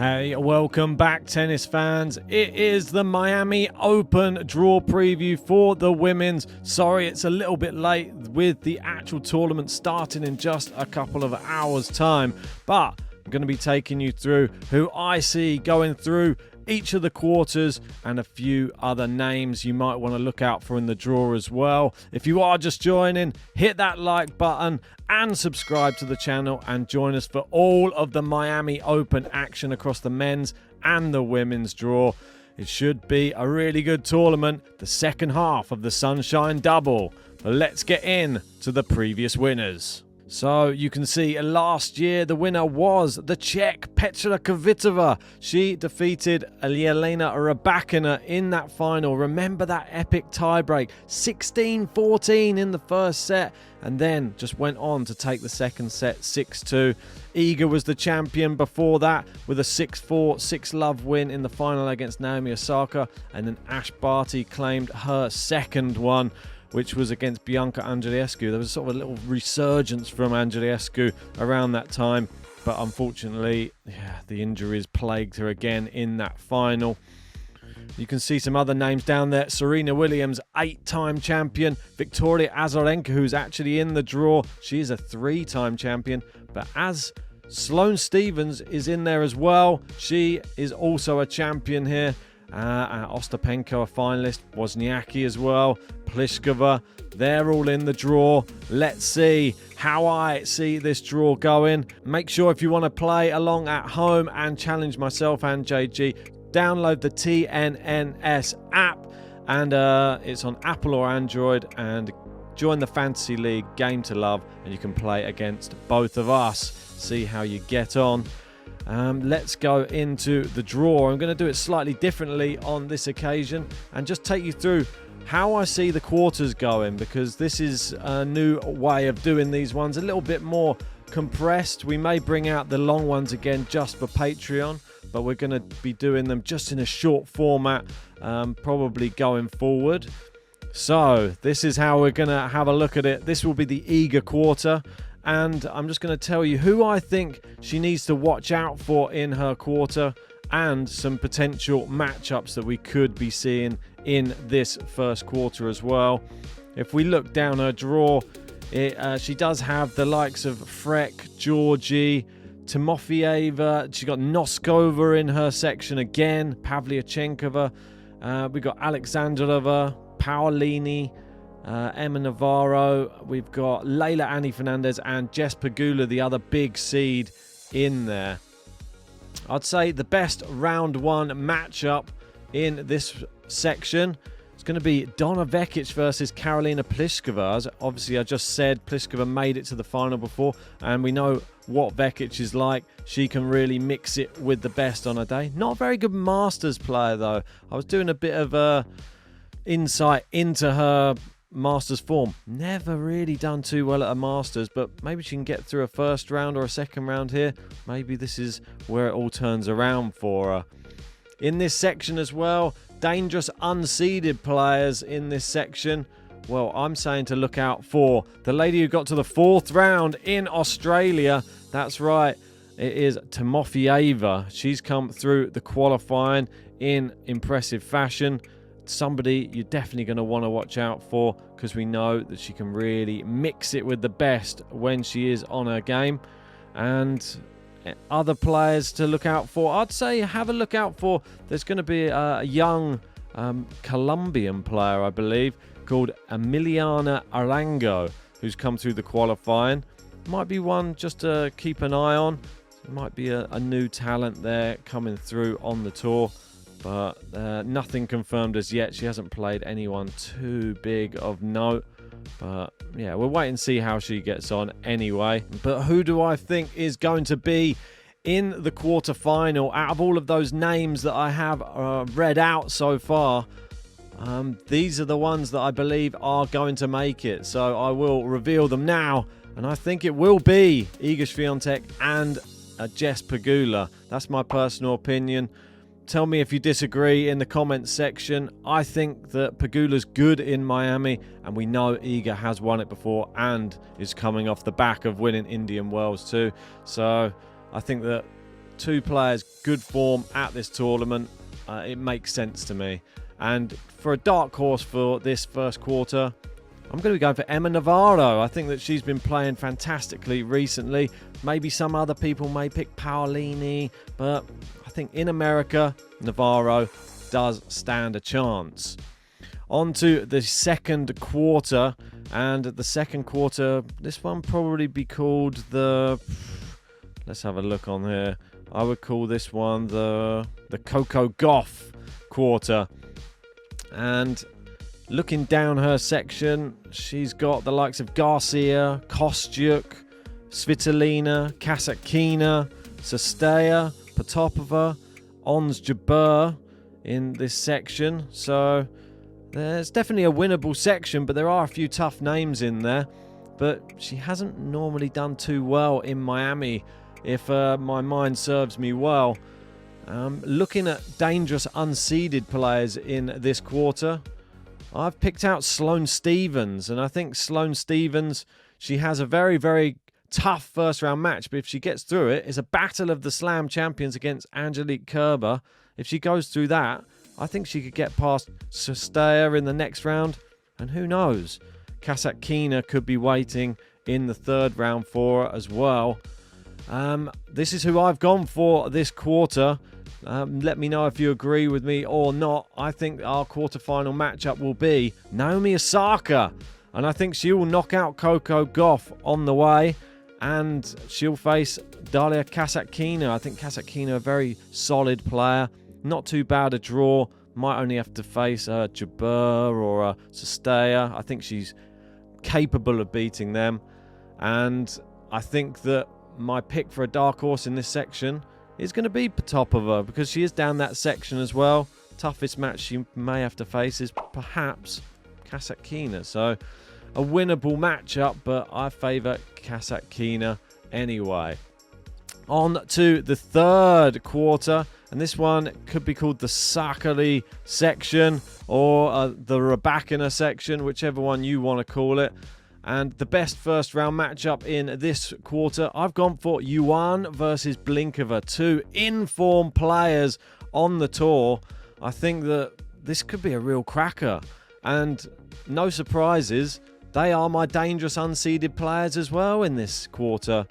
Hey, welcome back, tennis fans. It is the Miami Open draw preview for the women's. Sorry, it's a little bit late with the actual tournament starting in just a couple of hours' time, but I'm going to be taking you through who I see going through each of the quarters and a few other names you might want to look out for in the draw as well. If you are just joining, hit that like button and subscribe to the channel and join us for all of the Miami Open action across the men's and the women's draw. It should be a really good tournament, the second half of the Sunshine Double. But let's get in to the previous winners. So you can see last year the winner was the Czech Petra Kvitova. She defeated Elena Rybakina in that final. Remember that epic tiebreak, 16-14 in the first set, and then just went on to take the second set 6-2. Iga was the champion before that with a 6-4, 6-love win in the final against Naomi Osaka, and then Ash Barty claimed her second one, which was against Bianca Andreescu. There was sort of a little resurgence from Andreescu around that time, but unfortunately, the injuries plagued her again in that final. You can see some other names down there. Serena Williams, 8-time champion. Victoria Azarenka, who's actually in the draw. She is a 3-time champion, but as Sloane Stephens is in there as well, she is also a champion here. Ostapenko, a finalist. Wozniacki as well. Pliskova, they're all in the draw. Let's see how I see this draw going. Make sure if you want to play along at home and challenge myself and JG, download the TNNS app, and it's on Apple or Android, and join the Fantasy League Game to Love, and you can play against both of us. See how you get on. Let's go into the draw. I'm going to do it slightly differently on this occasion and just take you through how I see the quarters going, because this is a new way of doing these ones, a little bit more compressed. We may bring out the long ones again just for Patreon, but we're going to be doing them just in a short format, probably going forward. So this is how we're going to have a look at it. This will be the Iga quarter, and I'm just going to tell you who I think she needs to watch out for in her quarter and some potential matchups that we could be seeing in this first quarter as well. If we look down her draw, she does have the likes of Freck, Georgie, Timofeyeva. She's got Noskova in her section again, Pavlyuchenkova. We've got Alexandrova, Paolini, Emma Navarro. We've got Leila Annie Fernandez and Jess Pegula, the other big seed in there. I'd say the best round one matchup in this section is going to be Donna Vekic versus Karolina Pliskova. Obviously, I just said Pliskova made it to the final before, and we know what Vekic is like. She can really mix it with the best on a day. Not a very good Masters player, though. I was doing a bit of insight into her Masters form. Never really done too well at a Masters, but maybe she can get through a first round or a second round here. Maybe this is where it all turns around for her. In this section as well, dangerous unseeded players in this section. Well, I'm saying to look out for the lady who got to the fourth round in Australia. That's right, it is Timofeyeva. She's come through the qualifying in impressive fashion. Somebody you're definitely going to want to watch out for, because we know that she can really mix it with the best when she is on her game. And other players to look out for, I'd say have a look out for. There's going to be a young Colombian player, I believe, called Emiliana Arango, who's come through the qualifying. Might be one just to keep an eye on. Might be a new talent there coming through on the tour. But nothing confirmed as yet. She hasn't played anyone too big of note. But yeah, we'll wait and see how she gets on anyway. But who do I think is going to be in the quarterfinal? Out of all of those names that I have read out so far, these are the ones that I believe are going to make it. So I will reveal them now. And I think it will be Iga Swiatek and Jess Pegula. That's my personal opinion. Tell me if you disagree in the comments section. I think that Pegula's good in Miami, and we know Iga has won it before and is coming off the back of winning Indian Wells too. So I think that two players, good form at this tournament. It makes sense to me. And for a dark horse for this first quarter, I'm going to be going for Emma Navarro. I think that she's been playing fantastically recently. Maybe some other people may pick Paolini, but I think in America, Navarro does stand a chance. On to the second quarter, and the second quarter, this one probably be called the... Let's have a look on here. I would call this one the Coco Gauff quarter. And looking down her section, she's got the likes of Garcia, Kostyuk, Svitolina, Kasatkina, Sestea, Potapova, Ons Jabeur in this section. So there's definitely a winnable section, but there are a few tough names in there. But she hasn't normally done too well in Miami, if my mind serves me well. Looking at dangerous unseeded players in this quarter, I've picked out Sloane Stephens, and I think Sloane Stephens, she has a very, very tough first round match, but if she gets through it, it's a battle of the Slam champions against Angelique Kerber. If she goes through that, I think she could get past Sestea in the next round, and who knows, Kasatkina could be waiting in the third round for her as well. This is who I've gone for this quarter. Let me know if you agree with me or not. I think our quarterfinal matchup will be Naomi Osaka, and I think she will knock out Coco Gauff on the way, and she'll face Dalia Kasatkina. I think Kasatkina, a very solid player, not too bad a draw. Might only have to face Jabeur or Sestea. I think she's capable of beating them, and I think that my pick for a dark horse in this section is going to be Potapova, because she is down that section as well. Toughest match she may have to face is perhaps Kasatkina. So a winnable matchup, but I favour Kasatkina anyway. On to the third quarter, and this one could be called the Sakari section or the Rybakina section, whichever one you want to call it. And the best first round matchup in this quarter, I've gone for Yuan versus Blinkova, two in-form players on the tour. I think that this could be a real cracker. And no surprises, they are my dangerous unseeded players as well in this quarter.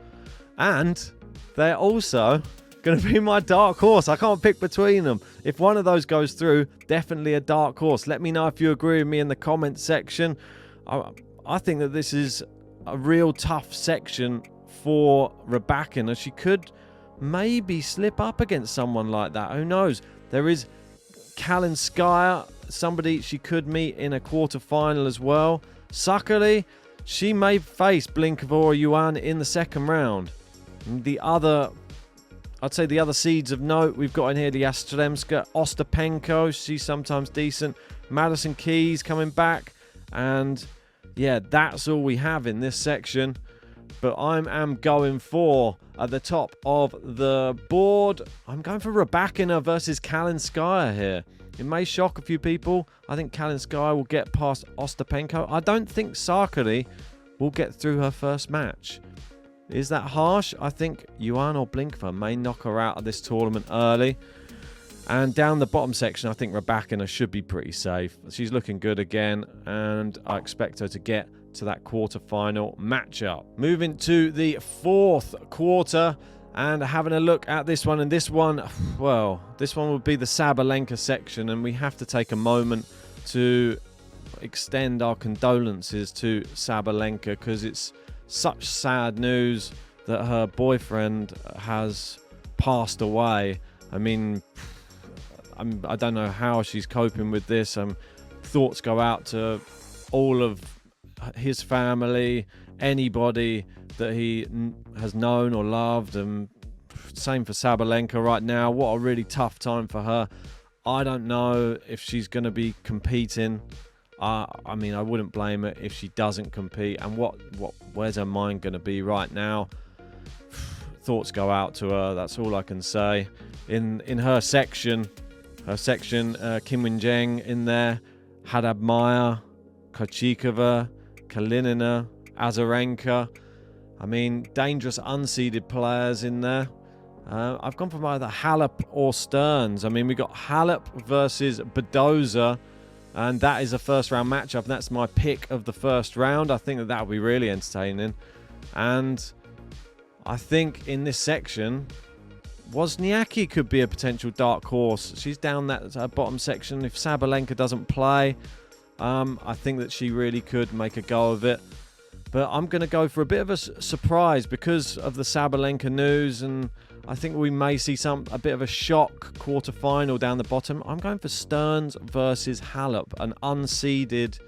And they're also going to be my dark horse. I can't pick between them. If one of those goes through, definitely a dark horse. Let me know if you agree with me in the comments section. I think that this is a real tough section for Rybakina. She could maybe slip up against someone like that. Who knows? There is Kalinskaya, somebody she could meet in a quarter-final as well. Sakari, she may face Blinkova or Yuan in the second round. I'd say the other seeds of note we've got in here, the Yastremska, Ostapenko, she's sometimes decent. Madison Keys coming back, and yeah, that's all we have in this section. But I am going for, at the top of the board, I'm going for Rybakina versus Kalinskaya here. It may shock a few people. I think Kalinskaya will get past Ostapenko. I don't think Sakari will get through her first match. Is that harsh? I think Yuan or Blinkova may knock her out of this tournament early. And down the bottom section, I think Rybakina should be pretty safe. She's looking good again, and I expect her to get to that quarter-final matchup. Moving to the fourth quarter and having a look at this one. And this one, well, this one would be the Sabalenka section, and we have to take a moment to extend our condolences to Sabalenka, because it's such sad news that her boyfriend has passed away. I mean, I don't know how she's coping with this. Thoughts go out to all of his family, anybody that he has known or loved, and same for Sabalenka right now. What a really tough time for her. I don't know if she's going to be competing. I mean, I wouldn't blame her if she doesn't compete. And where's her mind going to be right now? Thoughts go out to her. That's all I can say. In her section, Kim Win-jeng in there, Hadab Maya, Kochikova, Kalinina, Azarenka. I mean, dangerous unseeded players in there. I've gone for either Halep or Stearns. I mean, we got Halep versus Badoza, and that is a first-round matchup. And that's my pick of the first round. I think that will be really entertaining. And I think in this section, Wozniacki could be a potential dark horse. She's down that bottom section. If Sabalenka doesn't play, I think that she really could make a go of it. But I'm going to go for a bit of a surprise because of the Sabalenka news, and I think we may see a bit of a shock quarterfinal down the bottom. I'm going for Stearns versus Halep, an unseeded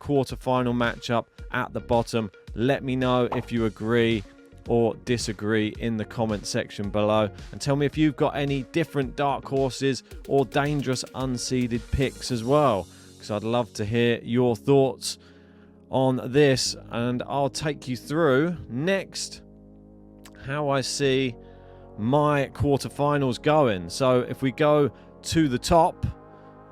quarterfinal matchup at the bottom. Let me know if you agree or disagree in the comment section below, and tell me if you've got any different dark horses or dangerous unseeded picks as well, because I'd love to hear your thoughts on this. And I'll take you through next how I see my quarterfinals going. So if we go to the top,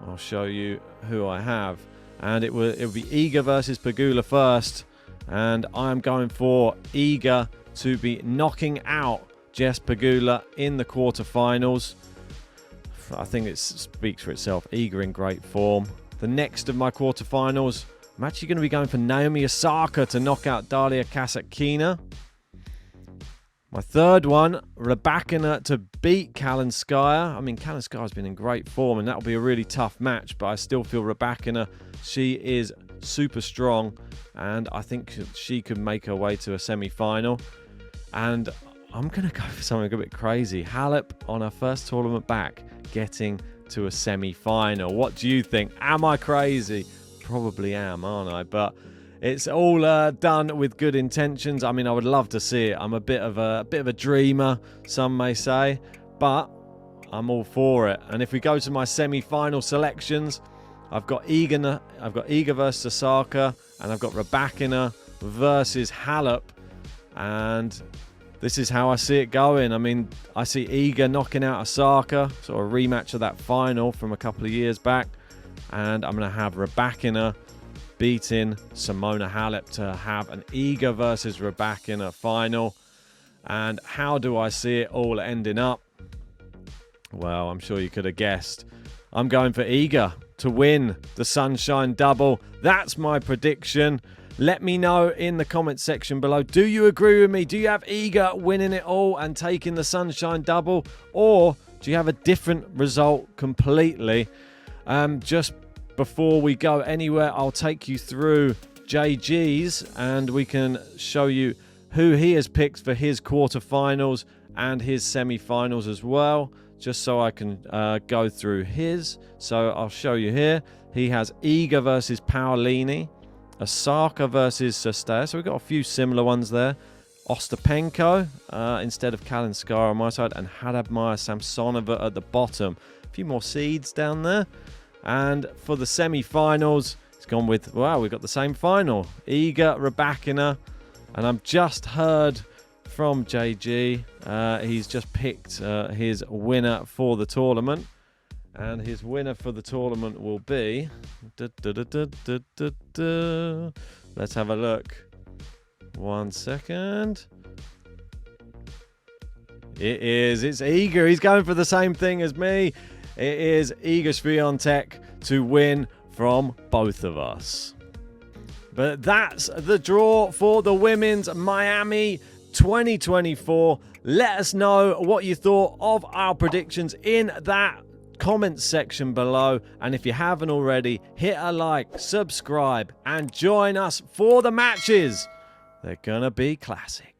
I'll show you who I have, and it will be Iga versus Pegula first, and I'm going for Iga to be knocking out Jess Pegula in the quarterfinals. I think it speaks for itself. Iga in great form. The next of my quarterfinals, I'm actually going to be going for Naomi Osaka to knock out Dalia Kasatkina. My third one, Rybakina to beat Kalinskaya. I mean, Kalinskaya's been in great form, and that'll be a really tough match, but I still feel Rybakina, she is super strong, and I think she could make her way to a semi-final. And I'm going to go for something a bit crazy. Halep on her first tournament back, getting to a semi-final. What do you think? Am I crazy? Probably am, aren't I? But it's all done with good intentions. I mean, I would love to see it. I'm a bit of a dreamer, some may say, but I'm all for it. And if we go to my semi-final selections, I've got Iga versus Osaka, and I've got Rybakina versus Halep. And this is how I see it going. I mean, I see Iga knocking out Osaka, sort of a rematch of that final from a couple of years back. And I'm going to have Rybakina beating Simona Halep to have an Iga versus Rybakina final. And how do I see it all ending up? Well, I'm sure you could have guessed. I'm going for Iga to win the Sunshine Double. That's my prediction. Let me know in the comment section below. Do you agree with me? Do you have Iga winning it all and taking the Sunshine Double? Or do you have a different result completely? Just before we go anywhere, I'll take you through JG's, and we can show you who he has picked for his quarterfinals and his semi-finals as well, just so I can go through his. So I'll show you here. He has Iga versus Paolini, Osaka versus Sestea. So we've got a few similar ones there. Ostapenko instead of Kalinskaya on my side, and Hadabmaya Samsonova at the bottom. A few more seeds down there. And for the semi-finals, it's gone with, wow, we've got the same final. Iga, Rybakina. And I've just heard from JG. He's just picked his winner for the tournament. And his winner for the tournament will be... Let's have a look. 1 second. It's Iga. He's going for the same thing as me. It is Iga Swiatek to win from both of us. But that's the draw for the Women's Miami 2024. Let us know what you thought of our predictions in that comment section below. And if you haven't already, hit a like, subscribe, and join us for the matches. They're gonna be classic.